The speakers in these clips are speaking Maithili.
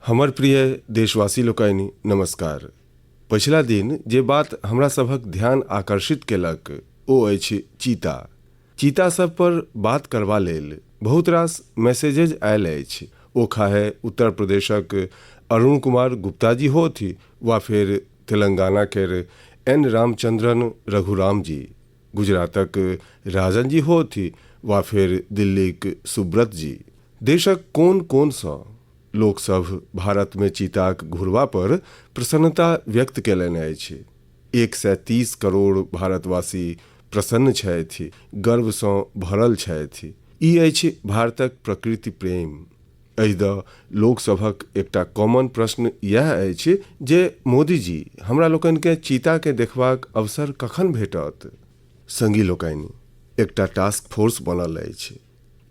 हमर प्रिय देशवासी लोकनि नमस्कार। पछिला दिन जे बात हमरा सभक ध्यान आकर्षित केलक ओ अछि चीता। चीता सब पर बात करबा लेल बहुत रास मैसेजेज आयल अछि। ओ खाहे उत्तर प्रदेशक अरुण कुमार गुप्ता जी होथि वा फिर तेलंगाना केर एन रामचंद्रन रघुराम जी, गुजरातक राजन जी होथि वा फिर दिल्लीक सुब्रत जी। देशक कोन कोन सँ लोक सब भारत में चीताक घुरवा पर प्रसन्नता व्यक्त केलनि अछि। 130 करोड़ भारतवासी प्रसन्न छथि, गर्व सँ भरल छथि। ई अछि भारतक प्रकृति प्रेम। एहि द लोक सभक एकटा कॉमन प्रश्न यह अछि जे मोदी जी हमरा लोकन के चीता के देखबाक अवसर कखन भेटत। संगी लोकनि, एकटा टास्क फोर्स बनल अछि।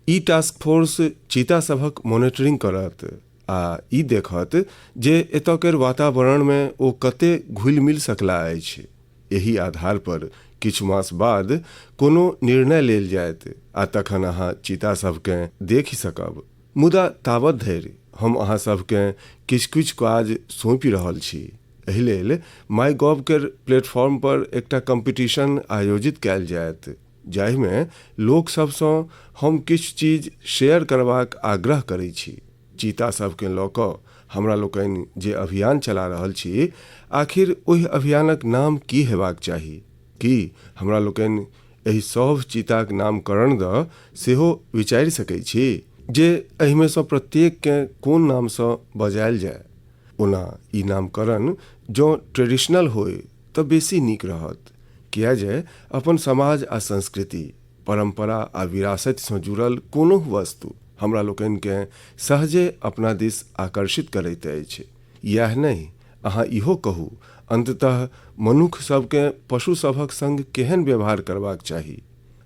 ई टास्क फोर्स चीता सभक मॉनिटरिंग करत आ ई देखत जे एतय केर वातावरण में ओ कते घुलि मिल सकला अछि। एही आधार पर किछु मास बाद कोनो निर्णय लेल जायत आ तखन अहाँ चीता सबकेँ देखि सकब। मुदा तावत धरि हम अहाँ सबकेँ किछु काज सौंपि रहल छी। एहि लेल माई गॉव केर प्लेटफॉर्म पर एकटा कंपटीशन आयोजित कयल जायत, जाहिमे लोक सबसँ हम किछु चीज शेयर करबाक आग्रह करै छी। चीता सबके लऽ कऽ हमरा लोकनि जे अभियान चला रहल छी, आखिर ओहि अभियानक नाम की हेबाक चाही? की हमरा लोकनि एहि सभ चीताक नामकरण द सेहो विचारि सकै छी जे एहिमे सँ प्रत्येककेँ कोन नामसँ बजायल जाय? ओना ई नामकरण जँ ट्रेडिशनल होय तऽ बेसी नीक रहत, किया जे अपन समाज आ संस्कृति, परंपरा आ विरासत सँ जुड़ल कोनो वस्तु हमरा लोकनिकेँ सहजे अपना दिस आकर्षित करैत अछि। यह नहीं, अहाँ इहो कहू, अंततः मनुख सबकेँ पशु सभक संग केहन व्यवहार करबाक चाही।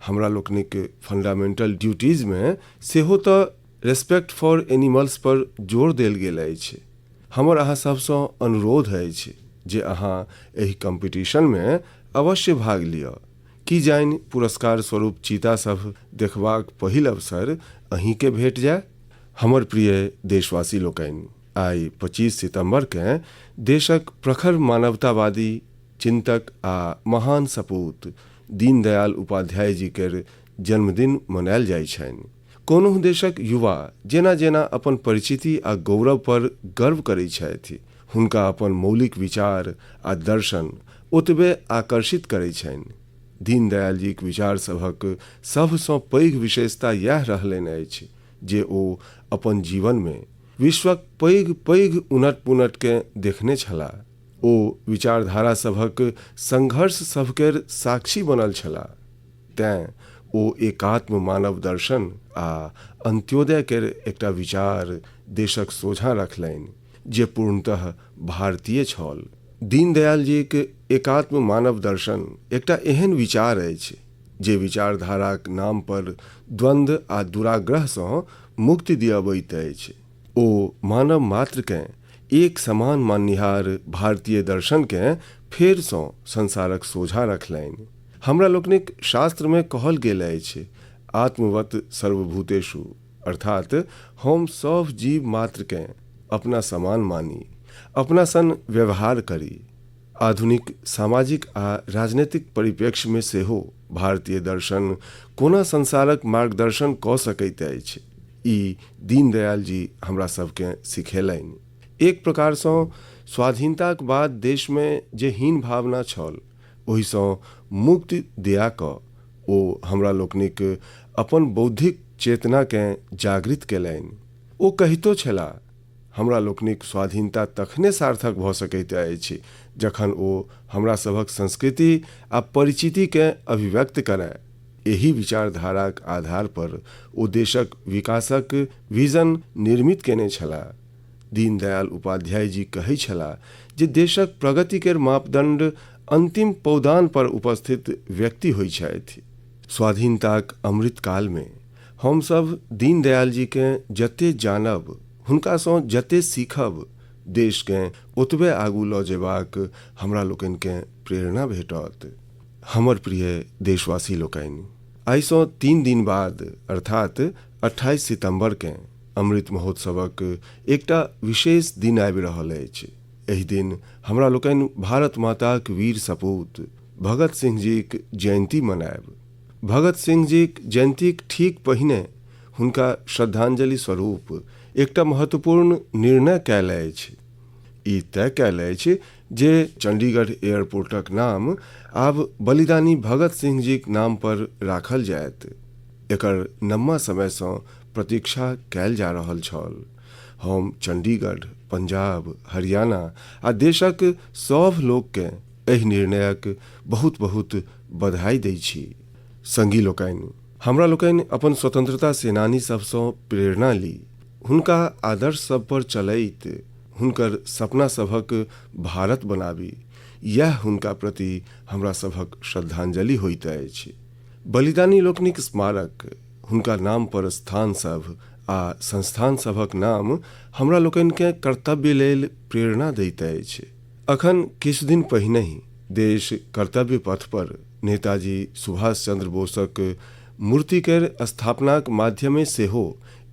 हमरा लोकनिक फंडामेंटल ड्यूटीज में सेहो तऽ रेस्पेक्ट फॉर एनिमल्स पर जोर देल गेल अछि। हमर अहाँ सबसँ अनुरोध अछि जे अहाँ एहि कंपटीशन में अवश्य भाग लिअ, की जानि पुरस्कार स्वरूप चीता सब देखबाक पहिल अवसर अहींके भेट जाय। हमर प्रिय देशवासी लोकनि, आइ 25 सितंबर के देशक प्रखर मानवतावादी चिंतक आ महान सपूत दीनदयाल उपाध्याय जी केर जन्मदिन मनायल जाइ छनि। कोनो देशक युवा जेना जेना अपन परिचिति आ गौरव पर गर्व करै छथि, हुनका अपन मौलिक विचार आ दर्शन ओतबे आकर्षित करै छनि। दीनदयाल जीक विचार सभक सबसँ पैघ विशेषता यह रहलनि अछि जे ओ अपन जीवन में विश्वक पैघ पैघ उनट पुनट के देखने छलाह। ओ विचारधारा सभक संघर्ष सभकेर साक्षी बनल छलाह। तें ओ एकात्म मानव दर्शन आ अंत्योदय केर एकटा विचार देशक सोझाँ रखलनि जे पूर्णतः भारतीय छल। दीनदयाल जीक एकात्म मानव दर्शन एकटा एहन विचार अछि जे विचारधाराक नाम पर द्वंद्व आ दुराग्रह सँ मुक्ति दियबैत अछि। ओ मानव मात्रकेँ एक समान माननिहार भारतीय दर्शनकेँ फेरसँ संसारक सोझाँ रखलनि। हमरा लोकनिक शास्त्र में कहल गेल अछि, आत्मवत सर्वभूतेषु, अर्थात हम सब जीव मात्रकेँ अपना समान मानी, अपना सन व्यवहार करी। आधुनिक सामाजिक आ राजनीतिक परिप्रेक्ष्य में सेहो भारतीय दर्शन कोना संसारक मार्गदर्शन कऽ सकैत अछि, ई दीनदयाल जी हमरा सबकेँ सिखेलनि। एक प्रकार सँ स्वाधीनताक बाद देश में जे हीन भावना छल, ओहि सँ मुक्ति दिया कऽ ओ हमरा लोकनिक अपन बौद्धिक चेतनाकेँ जागृत केलनि। ओ कहितो छलाह, हमरा लोकनिक स्वाधीनता तखने सार्थक भऽ सकैत अछि जखन ओ हमरा सभक संस्कृति आ परिचितिकेँ अभिव्यक्त करय। एही विचारधाराक आधार पर ओ देशक विकासक विजन निर्मित केने छलाह। दीनदयाल उपाध्याय जी कहै छलाह जे देशक प्रगति केर मापदंड अंतिम पौदान पर उपस्थित व्यक्ति होइ छथि। स्वाधीनताक अमृत काल में हम सब दीनदयाल जी के जते जानब, हुनका सँ जते सीखब, देश के ओतबे आगू लऽ जेबाक हमरा लोकनि के प्रेरणा भेटत। हमर प्रिय देशवासी लोकनि, आइ सँ 3 दिन बाद अर्थात 28 सितंबर के अमृत महोत्सवक एकटा विशेष दिन आबि रहल अछि। एहि दिन हमरा लोकनि भारत माताक वीर सपूत भगत सिंह जीक जयंती मनायब। भगत सिंह जीक जयंतीक ठीक पहिने हुनका श्रद्धांजलि स्वरूप एकटा महत्वपूर्ण निर्णय कयल अछि। ई तय कयल अछि जे चंडीगढ़ एयरपोर्टक नाम आब बलिदानी भगत सिंह जीक नाम पर राखल जायत। एकर लम्बा समयसँ प्रतीक्षा कयल जा रहल छल। हम चंडीगढ़, पंजाब, हरियाणा आ देशक सभ लोककेँ एहि निर्णयक बहुत बहुत बधाई दै छी। संगी लोकनि, हमरा लोकनि अपन स्वतंत्रता सेनानी सबसँ प्रेरणा ली। हुनका आदर्श सब पर चलैत हुनकर सपना सभक भारत बनाबी। यह हुनका प्रति हमरा सभक श्रद्धांजलि होइत अछि। बलिदानी लोकनिक स्मारक, हुनका नाम पर स्थान सब आ संस्थान सभक नाम हमरा लोकनिकेँ कर्तव्य लेल प्रेरणा दैत अछि। अखन किछु दिन पहिने ही देश कर्तव्य पथ पर नेताजी सुभाष चंद्र बोसक मूर्ति केर स्थापनाक माध्यमे सेहो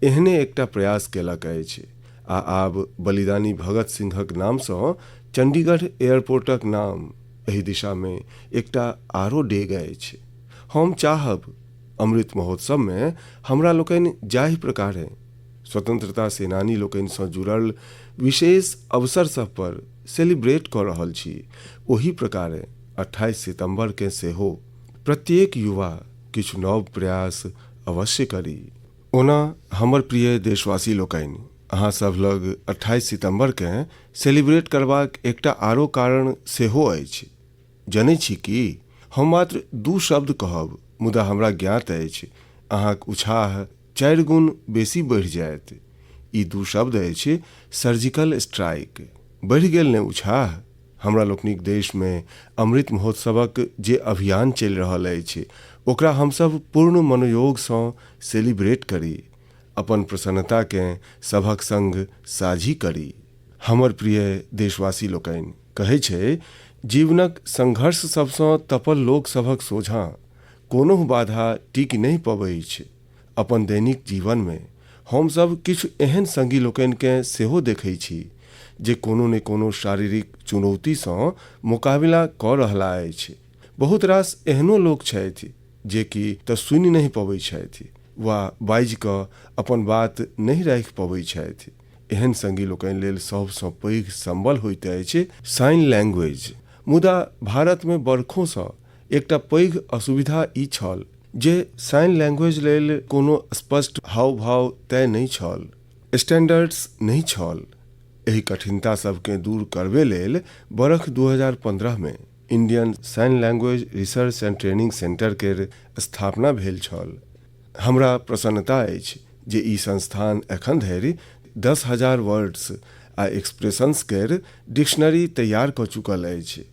एहने एकटा प्रयास केलक अछि आ आब बलिदानी भगत सिंहक नामसँ चंडीगढ़ एयरपोर्टक नाम एहि दिशामे एकटा आरो डेग अछि। हम चाहब अमृत महोत्सवमे हमरा लोकनि जाहि प्रकारे स्वतंत्रता सेनानी लोकनिसँ जुड़ल विशेष अवसर सब पर सेलिब्रेट कऽ रहल छी, ओही प्रकारे 28 सितंबरकेँ सेहो प्रत्येक युवा किछु नव प्रयास अवश्य करी। ओना हमर प्रिय देशवासी लोकनि, अहाँ सब लग 28 सितंबरकेँ सेलिब्रेट करबाक एकटा आरो कारण सेहो अछि। जनै छी कि हम मात्र 2 शब्द कहब, मुदा हमरा ज्ञात अछि अहाँक उत्साह 4 गुण बेसी बढ़ि जायत। ई 2 शब्द अछि सर्जिकल स्ट्राइक। बढ़ि गेल ने उत्साह? हमरा लोकनिक देशमे अमृत महोत्सवक जे अभियान चलि रहल अछि ओकरा हमसभ पूर्ण मनोयोगसँ सेलिब्रेट करी, अपन प्रसन्नताकेँ सभक संग साझी करी। हमर प्रिय देशवासी लोकनि, कहै छै जीवनक संघर्ष सबसँ तपल लोक सभक सोझाँ कोनो बाधा टिकि नहि पबै छै। अपन दैनिक जीवनमे हमसभ किछु एहन संगी लोकनिकेँ सेहो देखै छी जे कोनो ने कोनो शारीरिक चुनौतीसँ मुकाबिला कऽ रहला अछि। बहुत रास एहनो लोक छथि जे कि तऽ सुनि नहि पबै छथि वा बाजि कऽ अपन बात नहि राखि पबै छथि। एहन संगी लोकनि लेल सबसँ पैघ संबल होइत अछि साइन लैंग्वेज। मुदा भारतमे बरखोसँ एकटा पैघ असुविधा ई छल जे साइन लैंग्वेज लेल कोनो स्पष्ट हाव भाव तय नहि छल, स्टैंडर्ड्स नहीं छल। एहि कठिनता सबकेँ दूर करबे लेल बरख 2015 में Indian sign language research and training centre केर स्थापना भेल छल। हमरा प्रसन्नता अछि जे ई संस्थान एखन धरि 10,000 वर्ड्स आ एक्सप्रेशंस केर डिक्शनरी तैयार कऽ चुकल अछि।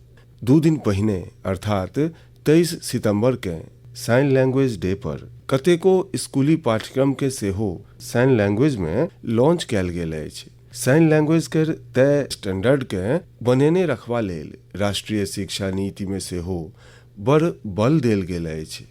2 दिन पहिने अर्थात 23 सितंबरकेँ साइन लैंग्वेज डे पर कतेको स्कूली पाठ्यक्रम के सेहो साइन लैंग्वेज में लॉन्च कयल गेल अछि। साइन लैंग्वेज केर तय स्टैंडर्ड के बनेने रखबा लेल राष्ट्रीय शिक्षा नीति में सेहो बड़ बल देल गेल अछि।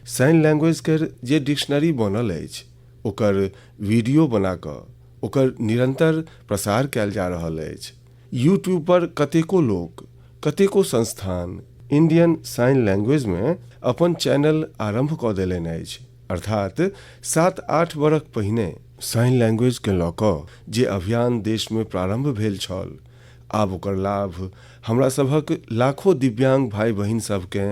साइन लैंग्वेज केर जे डिक्शनरी बनल अछि ओकर वीडियो बना कऽ ओकर निरंतर प्रसार कयल जा रहल अछि। यूट्यूब पर कतेको लोक, कतेको संस्थान इंडियन साइन लैंग्वेज में अपन चैनल आरंभ कऽ देलनि अछि। अर्थात 7-8 बरख पहिने साइन लैंग्वेज के लऽ कऽ जे अभियान देश में प्रारंभ भेल छल, आब ओकर लाभ हमरा सभक लाखों दिव्यांग भाई बहिन सबके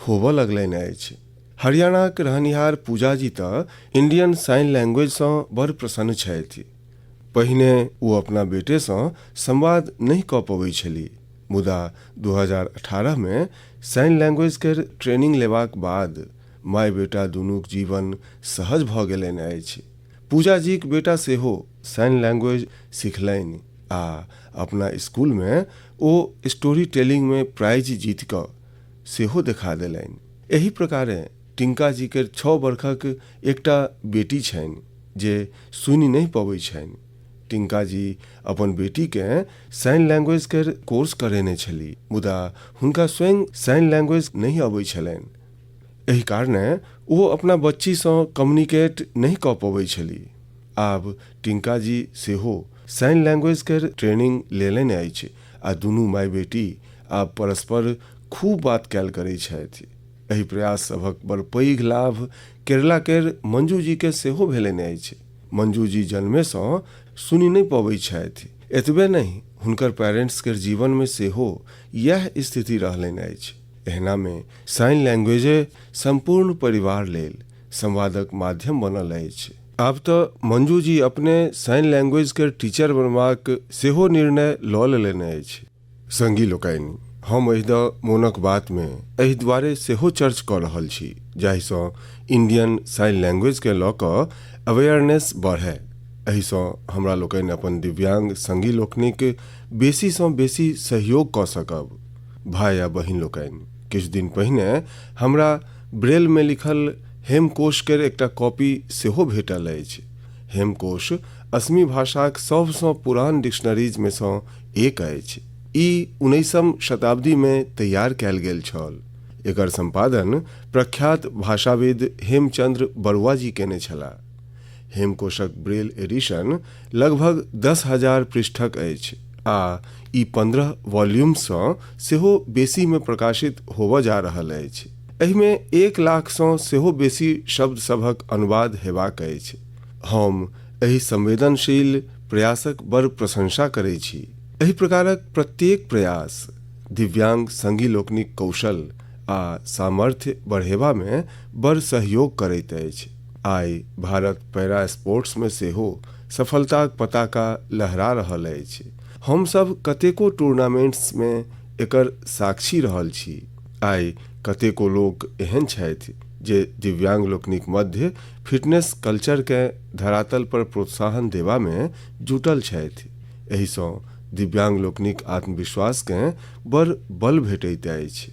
होबऽ लगलनि अछि। हरियाणाक रहनिहार पूजा जी तऽ इंडियन साइन लैंग्वेजसँ बड़ प्रसन्न छथि। पहिने ओ अपना बेटेसँ संवाद नहि कऽ पबै छलीह, मुदा 2018 में साइन लैंग्वेज केर ट्रेनिंग लेबाक बाद माय बेटा दुनूक जीवन सहज भऽ गेलनि अछि। पूजा जीक बेटा सेहो साइन लैंग्वेज सिखलनि आ अपना स्कूल में ओ स्टोरी टेलिंग में प्राइज जीत कऽ सेहो देखा देलनि। एही प्रकारे टिंका जी केर 6 बरखक एकटा बेटी छनि जे सुनि नहि पबै छनि। टिंका जी अपन बेटीकेँ साइन लैंग्वेज केर कोर्स करेने छलीह, मुदा हुनका स्वयं साइन लैंग्वेज नहीं अबै छलनि। एही कारणे ओ अपना बच्चीसँ कम्युनिकेट नहीं कऽ पबै छलीह। आब टिंका जी सेहो साइन लैंग्वेज के ट्रेनिंग लेलनि अछि आ दुनू माय बेटी आब परस्पर खूब बात कैल करै छथि। एहि प्रयास सभक बड़ पैघ लाभ केरला केर मंजू जी के सेहो भेलनि अछि। मंजू जी जन्मे सँ सुनि नहि पबै छथि। एतबे नहीं, हुनकर पेरेंट्स के जीवन में सेहो यह स्थिति रहलनि अछि। एहना में साइन लैंग्वेजे संपूर्ण परिवार लेल संवादक माध्यम बनल अछि। आब तो मंजू जी अपने साइन लैंग्वेज के टीचर बनबाक सेहो निर्णय लऽ लेलनि अछि। संगी लोकनि, हम एहि मोनक बात में एहि दुआरे सेहो चर्च कऽ रहल छी जाहिसँ इंडियन साइन लैंग्वेज के लऽ कऽ अवेयरनेस बढ़े। एहिसँ हमरा लोकनि अपन दिव्यांग संगी लोकनिक बेसी सँ बेसी सहयोग कऽ सकब। भाई आ बहिन लोकनि, किछु दिन पहिने हमरा ब्रेल में लिखल हेमकोश केर एकटा कॉपी सेहो भेटल अछि। हेमकोश असमी भाषाक सबसँ पुरान डिक्शनरीज में सँ एक अछि। ई 19वीं शताब्दी में तैयार कैल गेल छल। एकर संपादन प्रख्यात भाषाविद हेमचंद्र बरुआ जी केने छलाह। हेमकोशक ब्रेल एडिशन लगभग 10,000 पृष्ठक अछि आ ई 15 वॉल्यूम्स सँ सेहो बेसी में प्रकाशित होबऽ जा रहल अछि। एहि में 1 लाख सँ सेहो बेसी शब्द सभक अनुवाद हेबाक अछि। हम एहि संवेदनशील प्रयासक बड़ प्रशंसा करै छी। एहि प्रकारक प्रत्येक प्रयास दिव्यांग संगी लोकनिक कौशल आ सामर्थ्य बढ़ेबा में बड़ सहयोग करैत अछि। आइ भारत पैरा स्पोर्ट्स में सेहो सफलताक पताका लहरा रहल अछि। हम सब कतेको टूर्नामेंट्स में एकर साक्षी रहल छी। आइ कतेको लोक एहन छथि जे दिव्यांग लोकनिक मध्य फिटनेस कल्चर के धरातल पर प्रोत्साहन देवा में जुटल छथि। एहिसँ दिव्यांग लोकनिक आत्मविश्वास के बड़ बल भेटैत अछि।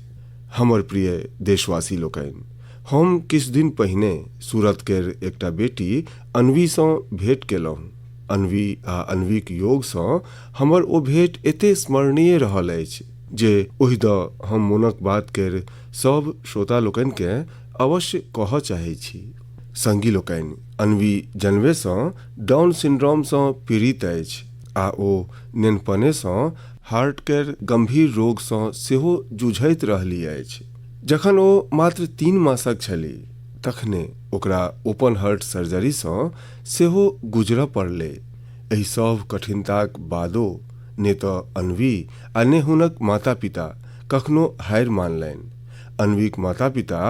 हमर प्रिय देशवासी लोकनि, हम किछु दिन पहिने सूरत केर एकटा बेटी अन्वी सँ भेंट केलहुँ। अन्वी आ अन्वीक योग सँ हमर ओ भेंट एते स्मरणीय रहल अछि जे ओहि हम मोनक बात केर सब श्रोता लोकनि के अवश्य कहऽ चाहै छी। संगी लोकनि, अन्वी जन्मे सँ डाउन सिंड्रोम सँ पीड़ित अछि आ ओ नेनपने सँ हार्ट केर गंभीर रोग सँ सेहो जूझैत रहली अछि। जखन ओ मात्र 3 मासक छली तखने ओकरा ओपन हार्ट सर्जरी सँ सेहो गुजरऽ पड़लै। एहि सब कठिनताक बादो ने तो अन्वी आ ने हुनक माता पिता कखनो हार मानलनि। अन्वीक माता पिता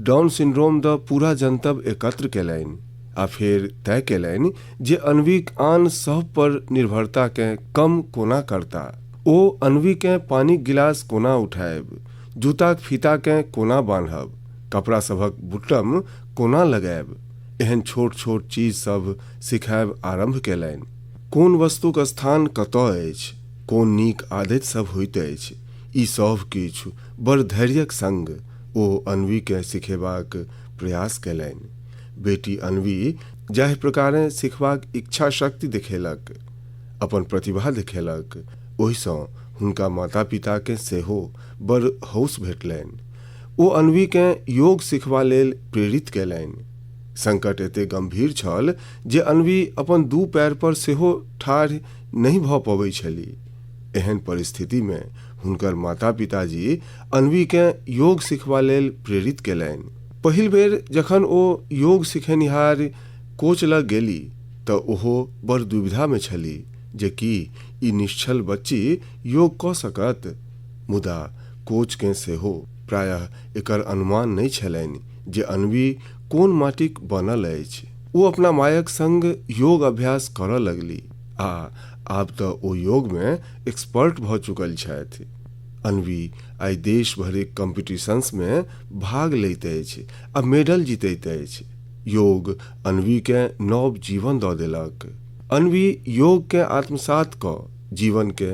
डाउन सिंड्रोम द पूरा जनतब एकत्र केलनि आ फेर तय केलनि जे अन्वीक आन सब पर निर्भरता के कम कोना करता। ओ अन्वी के पानीक गिलास कोना उठाएब, जूताक फीता के कोना बांधब, कपड़ा सभक बुट्टम कोना लगाएब, एहन छोट छोट चीज सब सिखाएब आरंभ केलनि। कोन वस्तुक स्थान कतऽ अछि, कोन नीक आदत सब होइत अछि, ई सब किछु बड़ धैर्यक संग ओ अन्वी के सिखेबाक प्रयास केलनि। बेटी अन्वी जाहि प्रकारे सिखबाक इच्छा शक्ति दिखेलक, अपन प्रतिभा दिखेलक, ओहिसँ हुनका माता पिता के सेहो बड़ हौस भेटलनि। ओ अन्वी के योग सिखबा लेल प्रेरित केलनि। संकट एते गंभीर छल जे अन्वी अपन 2 पैर पर सेहो ठाढ़ नहीं भऽ पबै छली। एहन परिस्थिति में हुनकर माता पिताजी अन्वी के योग सिखबा लेल प्रेरित केलनि। पहिल बेर जखन ओ योग सिखेनिहार कोच लग गेली तऽ ओहो बड़ दुविधा में छली जे की ई निश्चल बच्ची योग कऽ सकत। मुदा कोच के सेहो प्रायः एकर अनुमान नहीं छलनि जे अन्वी कोन माटिक बनल अछि। ओ अपना मायक संग योग अभ्यास करऽ लगली आ आब तऽ ओ योग में एक्सपर्ट भऽ चुकल छथि। अन्वी आइ देश भरिक कॉम्पिटिशन्स में भाग लैत अछि आ मेडल जीतैत अछि। योग अन्वी के नव जीवन दऽ देलक। अन्वी योग के आत्मसात कऽ जीवन के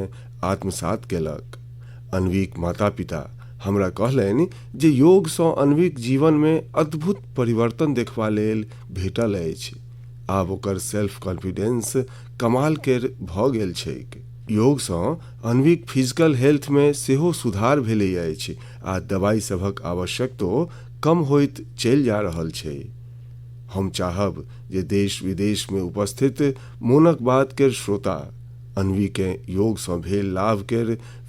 आत्मसात केलक। अन्वीक माता पिता हमरा कहलनि जे योग सँ अन्वीक जीवन में अद्भुत परिवर्तन देखबा लेल भेटल अछि। आब ओकर सेल्फ कॉन्फिडेंस कमाल केर भऽ गेल छैक। योग सँ अन्वीक फिजिकल हेल्थ में सेहो सुधार भेलै अछि आ दवाई सभक आवश्यकतो कम होइत चलि जा रहल छै। हम चाहब जे देश विदेश में उपस्थित मोनक बात के श्रोता अन्वी के योग सँ भेल लाभ के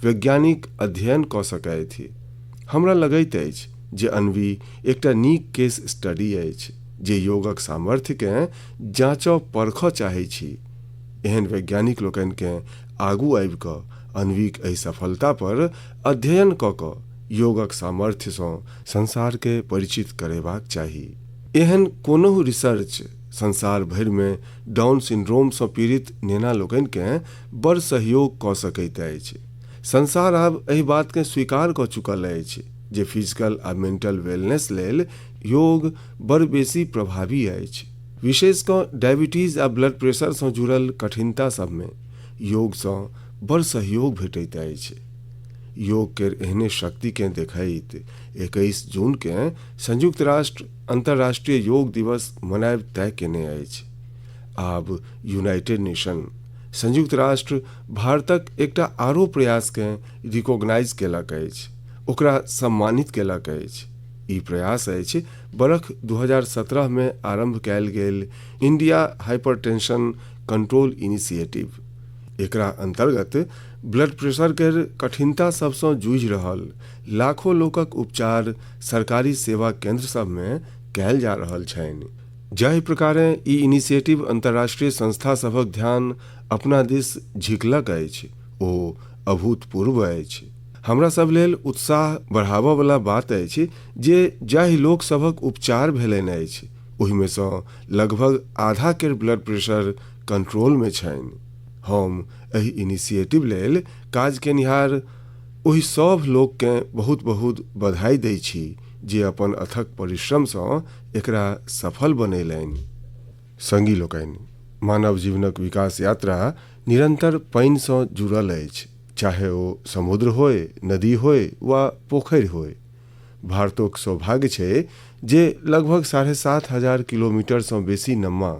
वैज्ञानिक अध्ययन क सकैथि। हमरा लगैत अछि जे अन्वी एकटा नीक केस स्टडी अछि जे योगक सामर्थ्य के जांचब परखऽ चाहै छी। एहन वैज्ञानिक लोकनि के आगू आबि कऽ अन्वीक एहि सफलता पर अध्ययन कऽ कऽ योगक सामर्थ्य सँ संसार के परिचित करेबाक चाही। एहन कोनो रिसर्च संसार भरि में डाउन सिंड्रोम सँ पीड़ित नेना लोकनि के बड़ सहयोग कऽ सकैत अछि। संसार आब एहि बात के स्वीकार कऽ चुकल अछि जे फिजिकल आ मेंटल वेलनेस लेल योग बड़ बेसी प्रभावी अछि। विशेष कऽ डायबिटीज आ ब्लड प्रेशर सँ जुड़ल कठिनता सब में योग सँ बड़ सहयोग भेटैत अछि। योग केर एहने शक्ति के देखैत 21 जून के संयुक्त राष्ट्र अंतर्राष्ट्रीय योग दिवस मनाएब तय केने अछि। आब यूनाइटेड नेशन संयुक्त राष्ट्र भारतक एकटा आरो प्रयास के रिकॉग्नाइज केलक अछि, ओकरा सम्मानित केलक अछि। ई प्रयास अछि बरख 2017 में आरंभ कैल गेल इंडिया हाइपरटेंशन कंट्रोल इनिशिएटिव। एकरा अंतर्गत ब्लड प्रेशर के कठिनता सबसँ जूझि रहल लाखों लोकक उपचार सरकारी सेवा केंद्र सब में कैल जा रहल छनि। जाहि प्रकारे ई इनिशिएटिव अंतर्राष्ट्रीय संस्था सभक ध्यान अपना दिस झिकलक अछि ओ अभूतपूर्व अछि। हमरा सब लेल उत्साह बढ़ाबऽ वाला बात अछि जे जाहि लोक सभक उपचार भेलनि अछि ओहि में सँ लगभग आधा के ब्लड प्रेशर कंट्रोल में छनि। हम एहि इनिशिएटिव लेल काज केनिहार ओहि सब लोक के बहुत बहुत बधाई दै छी जे अपन अथक परिश्रम सँ एकरा सफल बनेलनि। संगी लोकनि, मानव जीवनक विकास यात्रा निरंतर पानि सँ जुड़ल अछि, चाहे ओ समुद्र होय, नदी होय वा पोखरि होय। भारतक सौभाग्य छै जे लगभग 7,500 किलोमीटर सँ बेसी नम्मा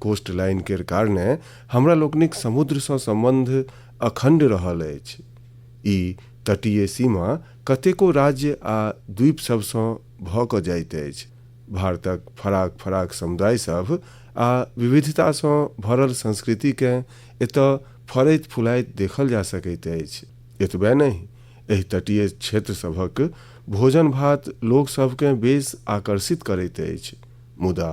कोस्ट लाइन के कारणे हमरा लोकनिक समुद्र सँ संबंध अखंड रहल अछि। ई तटीय सीमा कतेको राज्य आ द्वीप सब सँ भऽ कऽ जाइत अछि। भारतक फराक फराक समुदाय सब आ विविधता सँ भरल संस्कृति के एतऽ फरैत फुलाइत देखल जा सकैत अछि। एतबे नहीं, एहि तटीय क्षेत्र सभक भोजन भात लोक सबके बेस आकर्षित करैत अछि। मुदा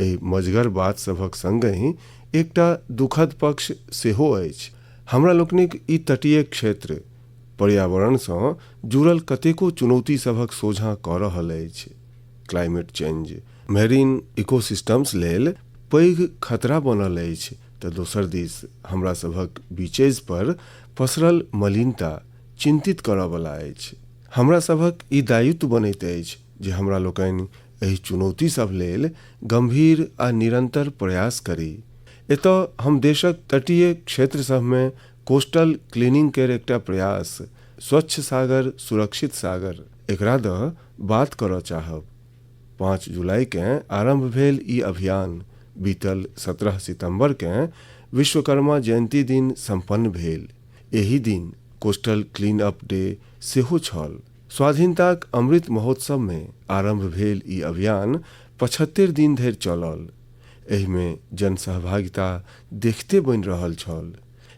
एहि मजगर बात सभक संगहि एकटा दुखद पक्ष सेहो अछि। हमरा लोकनिक ई तटीय क्षेत्र पर्यावरण सँ जुड़ल कतेको चुनौती सभक सोझाँ कऽ रहल अछि। क्लाइमेट चेंज मेरीन इकोसिस्टम्स लेल पैघ खतरा बनल अछि तऽ दोसर दिस हमरा सभक बीचेज पर पसरल मलिनता चिंतित करऽ वाला अछि। हमरा सभक ई दायित्व बनैत अछि जे हमरा लोकनि एहि चुनौती सब लेल गंभीर आ निरंतर प्रयास करी। एतऽ हम देशक तटीय क्षेत्र सब में कोस्टल क्लीनिंग केर एकटा प्रयास स्वच्छ सागर सुरक्षित सागर एकरा द बात करऽ चाहब। 5 जुलाई के आरंभ भेल ई अभियान बीतल 17 सितंबर के विश्वकर्मा जयंती दिन संपन्न भेल। एही दिन कोस्टल क्लीन अप डे सेहो छल। स्वाधीनताक अमृत महोत्सव में आरंभ भेल ई अभियान 75 दिन धरि चलल। एहि में जन सहभागिता देखते बनि रहल छल।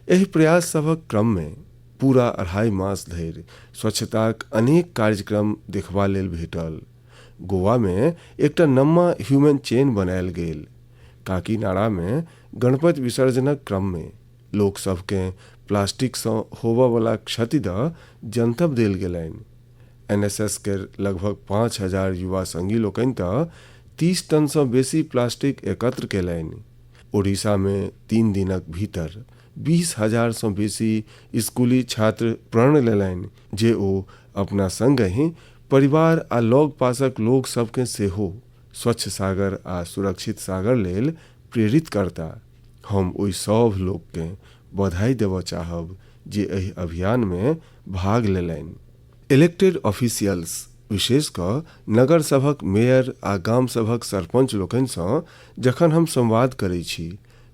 एहि प्रयास सभक क्रम में पूरा 2.5 मास धरि स्वच्छताक अनेक कार्यक्रम देखबा लेल भेटल। गोवा में एकटा नम्मा ह्यूमन चेन बनायल गेल। काकीनाडा में गणपति विसर्जनक क्रम में लोक सबके प्लास्टिक सँ होबऽ वाला क्षति द जनतब देल गेलनि। एनएसएस के लगभग 5,000 युवा संगी लोकनि त 30 टन सँ बेसी प्लास्टिक एकत्र केलनि। ओडिशा में 3 दिनक भीतर 20,000 सँ बेसी स्कूली छात्र प्रण लेलनि जे ओ अपना संगहि परिवार आ लग पासक लोक सबके सेहो स्वच्छ सागर आ सुरक्षित सागर लेल प्रेरित करता। हम ओहि सब लोक के बधाई देबऽ चाहब जे एहि अभियान में भाग लेलनि। इलेक्टेड ऑफिशियल्स विशेष कऽ नगर सभक मेयर आ गाम सभक सरपंच लोकनि सँ जखन हम संवाद करै छी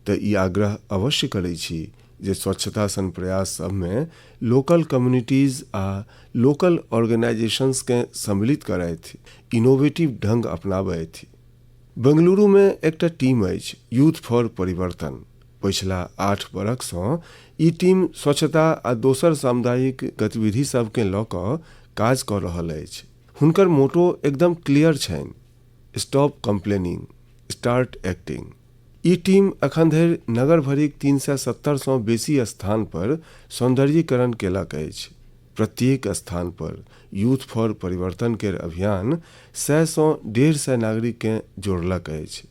तऽ ई आग्रह अवश्य करै छी जे स्वच्छता सन प्रयास सब में लोकल कम्युनिटीज आ लोकल ऑर्गेनाइजेशंस के सम्मिलित करैथि, इनोवेटिव ढंग अपनाबैथि। बेंगलुरु में एकटा टीम अछि यूथ फॉर परिवर्तन। पिछला 8 बरखसँ ई टीम स्वच्छता आ दोसर सामुदायिक गतिविधि सबके लऽ कऽ काज कऽ रहल अछि। हुनकर मोटो एकदम क्लियर छनि, स्टॉप कंप्लेनिंग, स्टार्ट एक्टिंग। ई टीम अखन धरि नगर भरिक 370सँ बेसी स्थान पर सौंदर्यीकरण केलक अछि। प्रत्येक स्थान पर यूथ फॉर परिवर्तन के अभियान 100सँ 150 नागरिक के जोड़लक अछि।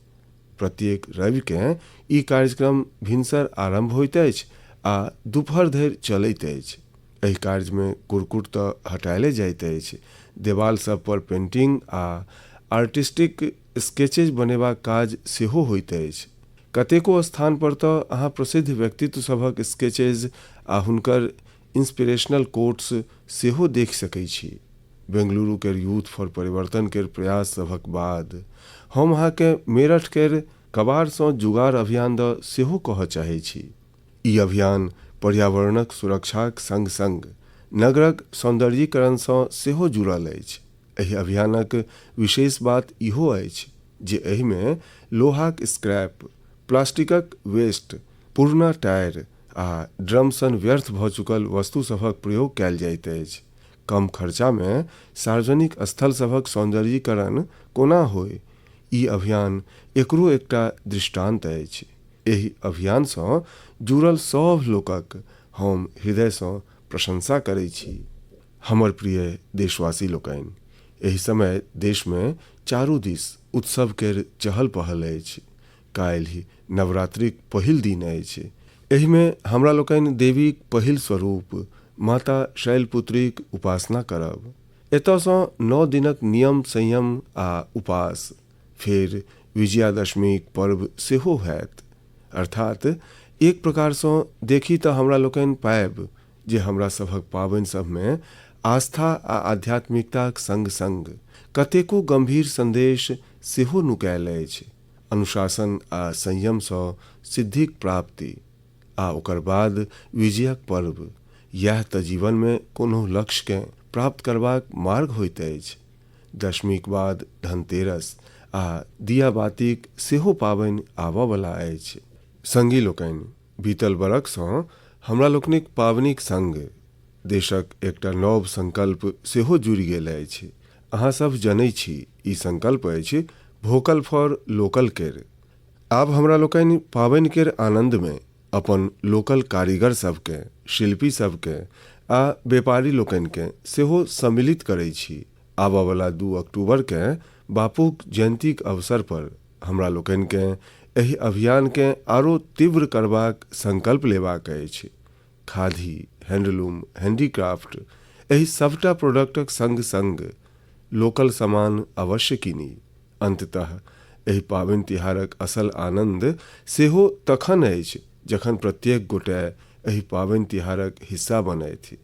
प्रत्येक रवि के ई कार्यक्रम भिनसर आरंभ होइत अछि आ दुपहर धरि चलैत अछि। एहि कार्य में कुरकुट तऽ हटायले जाइत अछि, देवाल सब पर पेंटिंग आ आर्टिस्टिक स्केचेज बनेबाक काज सेहो होइत अछि। कतेको स्थान पर तऽ अहाँ प्रसिद्ध व्यक्तित्व सभक स्केचेज आ हुनकर इंस्पिरेशनल कोट्स सेहो देख सकै छी। बेंगलुरु के यूथ फॉर परिवर्तन के प्रयास सभक बाद हम अहाँके मेरठ के कबाड़सँ जुगाड़ अभियान द सेहो कहऽ चाहै छी। ई अभियान पर्यावरणक सुरक्षाक संग संग नगरक सौंदर्यीकरणसँ सेहो जुड़ल अछि। एहि अभियानक विशेष बात इहो अछि जे एहिमे लोहाक स्क्रैप, प्लास्टिकक वेस्ट, पुरना टायर आ ड्रम सन व्यर्थ भऽ चुकल वस्तु सभक प्रयोग कयल जाइत अछि। कम खर्चा में सार्वजनिक स्थल सभक सौंदर्यीकरण कोना होय, ई अभियान एकरो एकटा दृष्टांत अछि। एहि अभियानसँ जुड़ल सब लोकक हम हृदयसँ प्रशंसा करै छी। हमर प्रिय देशवासी लोकनि, एहि समय देश में चारू दिस उत्सव केर चहल पहल अछि। काल्हि नवरात्रिक पहिल दिन अछि। एहि में हमरा लोकनि देवीक पहिल स्वरूप माता शैलपुत्रीक उपासना करब। एतयसँ 9 दिनक नियम संयम आ उपास, फेर विजयादशमीक पर्व सेहो हैत। अर्थात एक प्रकारसँ देखी तऽ हमरा लोकनि पाएब जे हमरा सभक पाबनि सबमे आस्था आ आध्यात्मिकताक संग संग कतेको गंभीर संदेश सेहो नुकायल अछि। अनुशासन आ संयमसँ सिद्धिक प्राप्ति आ ओकर बाद विजयक पर्व, यह तऽ जीवन में कोनो लक्ष्य के प्राप्त करबाक मार्ग होइत अछि। दशमीक बाद धनतेरस आ दियाबातीक सेहो पाबनि आबऽ वाला अछि। संगी लोकनि, बीतल बरखसँ हमरा लोकनिक पाबनिक संग देशक एकटा नव संकल्प सेहो जुड़ि गेल अछि। अहाँ सब जनै छी ई संकल्प अछि वोकल फॉर लोकल केर। आब हमरा लोकनि पाबनि केर आनंद में अपन लोकल कारीगर सबके, शिल्पी सबके आ व्यापारी लोकनि के सेहो सम्मिलित करै छी। आबऽ वाला 2 अक्टूबर के बापूक जयंतीक अवसर पर हमरा लोकनि के एहि अभियान के आरो तीव्र करबाक संकल्प लेबाक अछि। खादी, हैंडलूम, हैंडीक्राफ्ट एहि सबटा प्रोडक्टक संग संग लोकल सामान अवश्य कीनी। अंततः एहि पाबनि तिहारक असल आनंद सेहो तखन अछि जखन प्रत्येक गोटे एहि पाबनि तिहारक हिस्सा बनथि।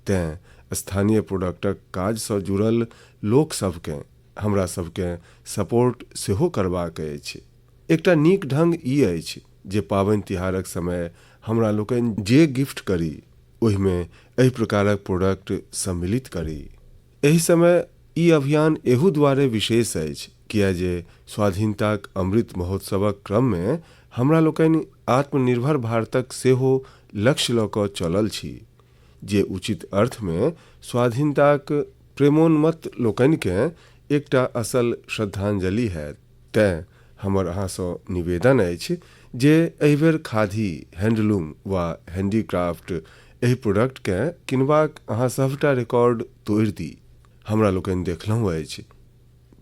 तें स्थानीय प्रोडक्टक काजसँ जुड़ल लोक सबके हमरा सबके सपोर्ट सेहो करबाक अछि। एकटा नीक ढंग ई अछि जे पाबनि तिहारक समय हमरा लोकनि जे गिफ्ट करी ओहिमे एहि प्रकारक प्रोडक्ट सम्मिलित करी। एहि समय ई अभियान एहू दुआरे विशेष अछि किया जे स्वाधीनताक अमृत महोत्सवक क्रम में हमरा लोकनि आत्मनिर्भर भारतक सेहो लक्ष्य लऽ कऽ चलल छी, जे उचित अर्थ में स्वाधीनताक प्रेमोन्मत्त लोकनि के एकटा असल श्रद्धांजलि हैत। तें हमर अहाँसँ निवेदन अछि जे एहि बेर खादी, हैंडलूम वा हैंडीक्राफ्ट एहि प्रोडक्ट के किनबाक अहाँ सबटा रिकॉर्ड तोड़ि दी। हमरा लोकनि देखलहुँ अछि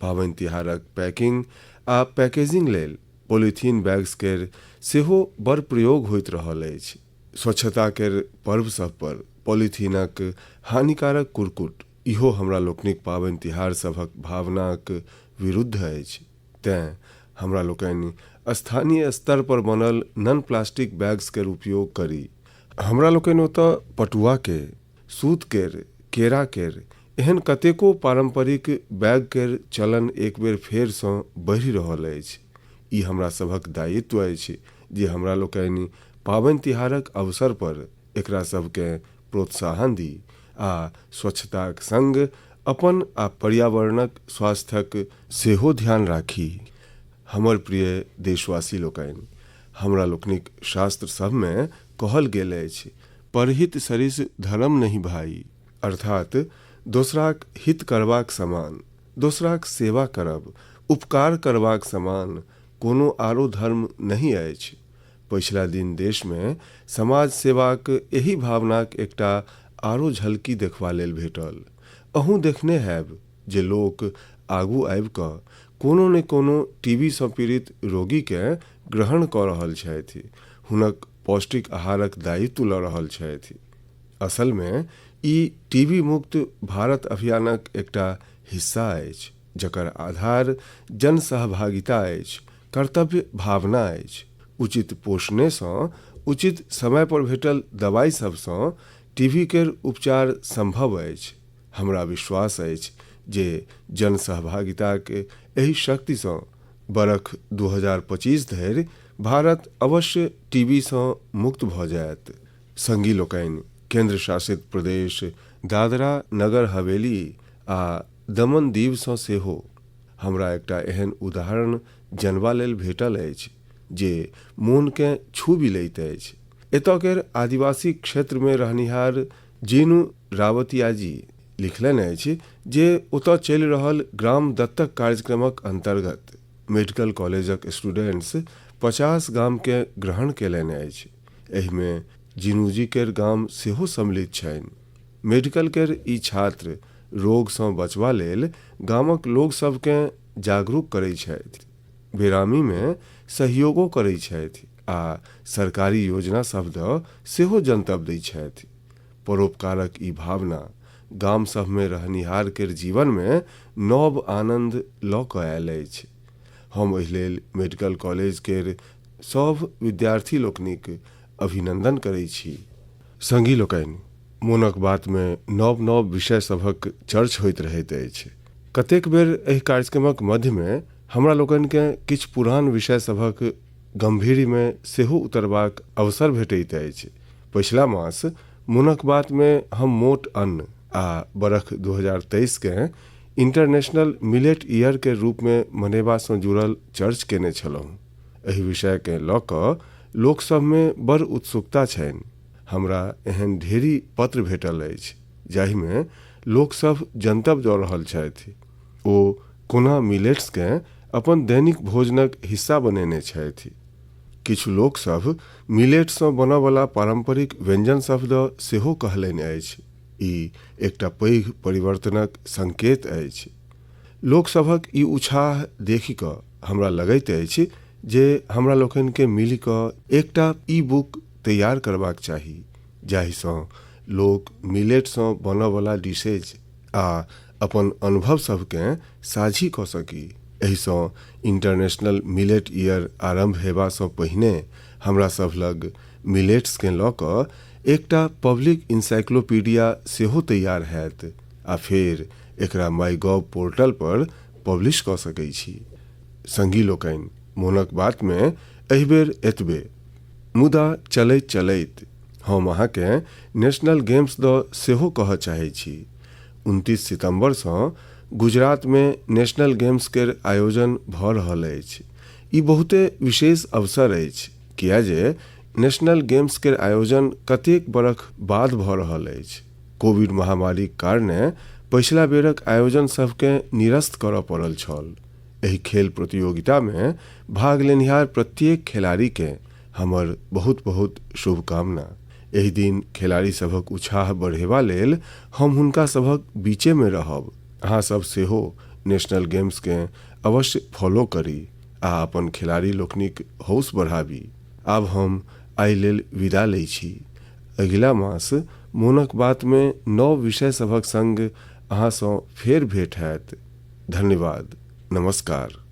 पाबनि तिहारक पैकिंग आ पैकेजिंग लेल पॉलीथीन बैग्स केर सेहो बड़ प्रयोग होइत रहल अछि। स्वच्छता केर पर्व सब पर पॉलीथीनक हानिकारक कुरकुट इहो हमरा लोकनिक पाबनि तिहार सभक भावनाक विरुद्ध अछि। तें हमरा लोकनि स्थानीय स्तर पर बनल नॉन प्लास्टिक बैग्स केर उपयोग करी। हमरा लोकनि ओतऽ पटुआ के, सूत केर, केरा केर एहन कतेको पारंपरिक बैग केर चलन एक बेर फेरसँ बढ़ि रहल अछि। ई हमरा सभक दायित्व अछि जे हमरा लोकनि पाबनि तिहारक अवसर पर एकरा सबके प्रोत्साहन दी आ स्वच्छताक संग अपन आ पर्यावरणक स्वास्थ्यक सेहो ध्यान राखी। हमर प्रिय देशवासी लोकनि, हमरा लोकनिक शास्त्र सबमे कहल गेल अछि, परहित सरिस धर्म नहीं भाई, अर्थात दोसराक हित करबाक समान, दोसराक सेवा करब, उपकार करबाक समान कोनो आरो धर्म नहीं अछि। पछिला दिन देश में समाज सेवाक एही भावनाक एकटा आरो झलकी देखबा लेल भेटल। अहूँ देखने हैब जे लोक आगू आबि कऽ कोनो ने कोनो टीबी सँ पीड़ित रोगी के ग्रहण कऽ रहल छथि, हुनक पौष्टिक आहारक दायित्व लऽ रहल छथि। असल में ई टीबी मुक्त भारत अभियानक एकटा हिस्सा अछि, जकर आधार जन सहभागिता अछि, कर्तव्य भावना अछि। उचित पोषणे सँ, उचित समय पर भेटल दवाई सब सँ टीबी केर उपचार संभव अछि। हमरा विश्वास अछि जे जन सहभागिताक एही शक्ति सँ बरख 2025 धरि भारत अवश्य टीबी सँ मुक्त भऽ जायत। संगी लोकनि, केंद्र शासित प्रदेश दादरा नगर हवेली आ दमन दीव सँ सेहो हमरा एकटा एहन उदाहरण जनबा लेल भेटल अछि जे मोन के छू भी लैत अछि। एतय केर आदिवासी क्षेत्र में रहनिहार जीनू रावतिया जी लिखलनि अछि जे ओतय चलि रहल ग्राम दत्तक कार्यक्रमक अंतर्गत मेडिकल कॉलेजक स्टूडेंट्स 50 गाम के ग्रहण केलनि अछि। एहि में जीनू जी केर गाम सेहो सम्मिलित छनि। मेडिकल केर ई छात्र रोग सँ बचबा लेल गामक लोक सबके जागरूक करैत छथि, बेरामी में सहयोगो करैत छथि आ सरकारी योजना सब दऽ सेहो जनतब दैत छथि। परोपकारक ई भावना गाम सब में रहनिहार केर जीवन में नव आनंद लऽ कऽ आयल अछि। हम एहि लेल मेडिकल कॉलेज केर सब विद्यार्थी लोकनिक अभिनंदन करैत छी। संगी लोकनि, मोनक बात में नव नव विषय सभक चर्च होइत रहैत अछि। कतेक बेर एहि कार्यक्रमक मध्य में हमरा लोकनि के किछु पुरान विषय सभक गंभीरी में सेहो उतरबाक अवसर भेटैत अछि। पिछला मास मोनक बात में हम मोट अन्न आ बरख 2023 के इंटरनेशनल मिलेट ईयर के रूप में मनेबा सँ जुड़ल चर्च केने छलहुँ। एहि विषय के लऽ कऽ लोक सब में बड़ उत्सुकता छनि। हमरा एहन ढेरी पत्र भेटल अछि जाहि में लोक सब जनतब दऽ रहल छथि ओ कोना मिलेट्स के अपन दैनिक भोजनक हिस्सा बनेने छथि। किछु लोक सब मिलेट सँ बनऽ वाला पारंपरिक व्यंजन सब दऽ सेहो कहलनि अछि। ई एकटा पैघ परिवर्तनक संकेत अछि। लोक सभक ई उत्साह देखि कऽ हमरा लगैत अछि जे हमरा लोकनि के मिलि कऽ एकटा ई बुक तैयार करबाक चाही, जाहि सँ लोक मिलेट सँ बनऽ वाला डिशेज आ अपन अनुभव सबके साझी कऽ सकी। एहि सँ इंटरनेशनल मिलेट ईयर आरंभ हेबा सँ पहिने हमरा सब लग मिलेट्स के लऽ कऽ एकटा पब्लिक इंसाइक्लोपीडिया सेहो तैयार हैत आ फेर एकरा माईगॉव पोर्टल पर पब्लिश कऽ सकै छी। संगी लोकनि, मोनक बात में एहि बेर एतबे। मुदा चलैत चलैत हम अहाँके नेशनल गेम्स दऽ सेहो कहऽ चाहै छी। 29 सितंबर सँ गुजरात में नेशनल गेम्स केर आयोजन भऽ रहल अछि। ई बहुते विशेष अवसर अछि, किया जे नेशनल गेम्स केर आयोजन कतेक बरख बाद भऽ रहल अछि। कोविड महामारीक कारणे पिछला बेरक आयोजन सबके निरस्त करऽ पड़ल छल। एहि खेल प्रतियोगिता में भाग लेनिहार प्रत्येक खिलाड़ी के हमर बहुत बहुत शुभकामना। एहि दिन खिलाड़ी सभक उत्साह बढ़ेबा लेल हम हुनका सभक बीचे में रहब। अहाँ सब सेहो नेशनल गेम्स के अवश्य फॉलो करी आ अपन खिलाड़ी लोकनिक हौस बढ़ाबी। आब हम आइ लेल विदा लै छी। अगिला मास मोनक बात में नव विषय सभक संग अहाँ सँ फेर भेट हैत। धन्यवाद। नमस्कार।